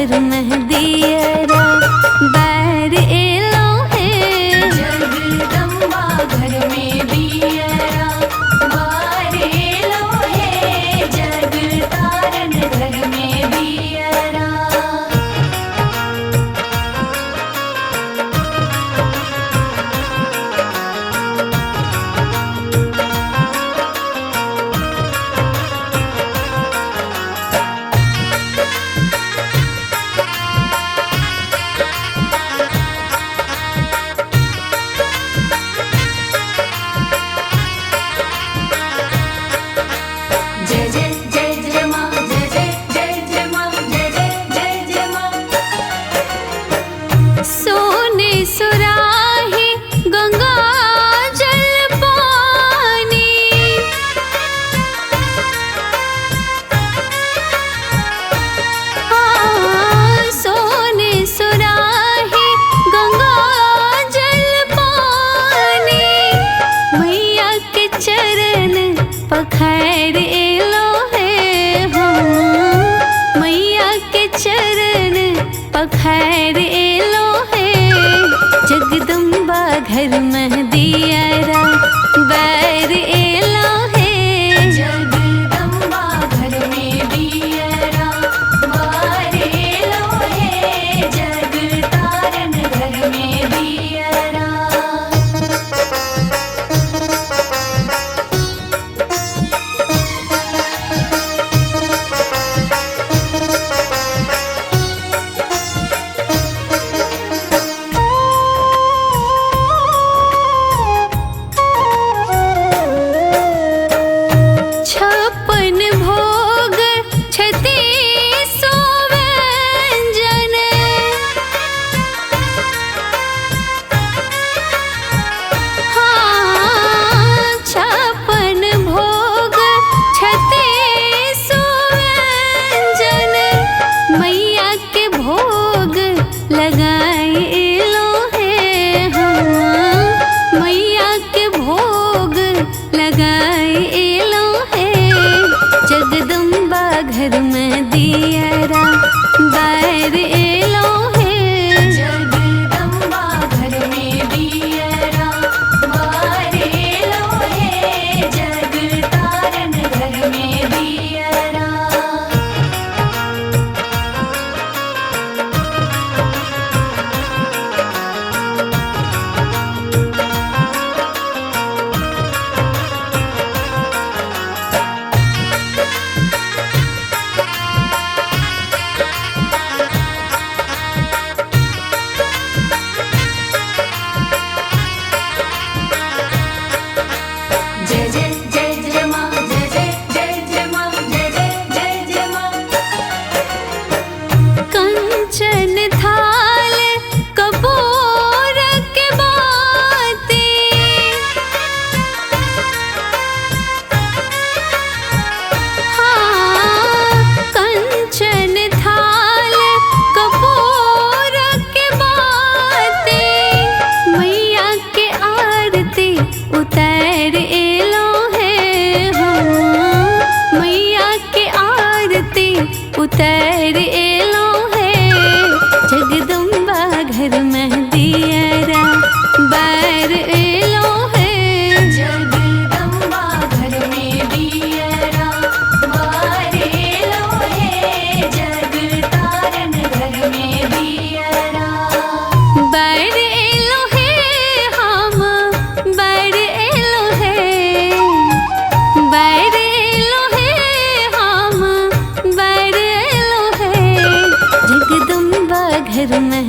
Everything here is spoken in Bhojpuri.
घर में दियरा बैर एलो है। जगदम्बा घर में दियरा बार एलो है। जग तारन घर में दियरा। जय जय जय जय माँ, जय जय जय जय माँ, जय जय जय जय माँ। सोने सुराही गंगा जल पानी, सोने सुराही गंगा जल पानी। मैया के चरण पखार एलो है हम। मैया के चरण पखार एलो है। जगदम्बा घर में दियरा बैर एलो है। जगदम्बा घर में दियरा बार एलो है। जग तारन घर में दियरा। छप्पन भोग 36 व्यंजन, हाँ 56 भोग 36 व्यंजन। मैया के भोग लगाए एलो है हम। मैया के भोग लगाए एलो है। जगदम्बा घर में दियरा बैर एलो है। जगदम्बा घर में दियरा बार एलो है। जग तारन घर में दियरा। जय जय जय जय माँ, जय जय जय जय माँ, जय जय जय जय माँ। कंचन थाल कपूर के बाती, हाँ कंचन थाल कपूर के बाती। मैया के आरती उतार एलो है हम। मैया के आरती उतार एलो है। जगदम्बा घर में दियरा बैर एलो है। जगदम्बा घर में दियरा बार एलो है। जग तारन घर में दियरा। बैर एलो है हम। बैर एलो है। बैर एलो है हम। बैर एलो है। जगदम्बा घर में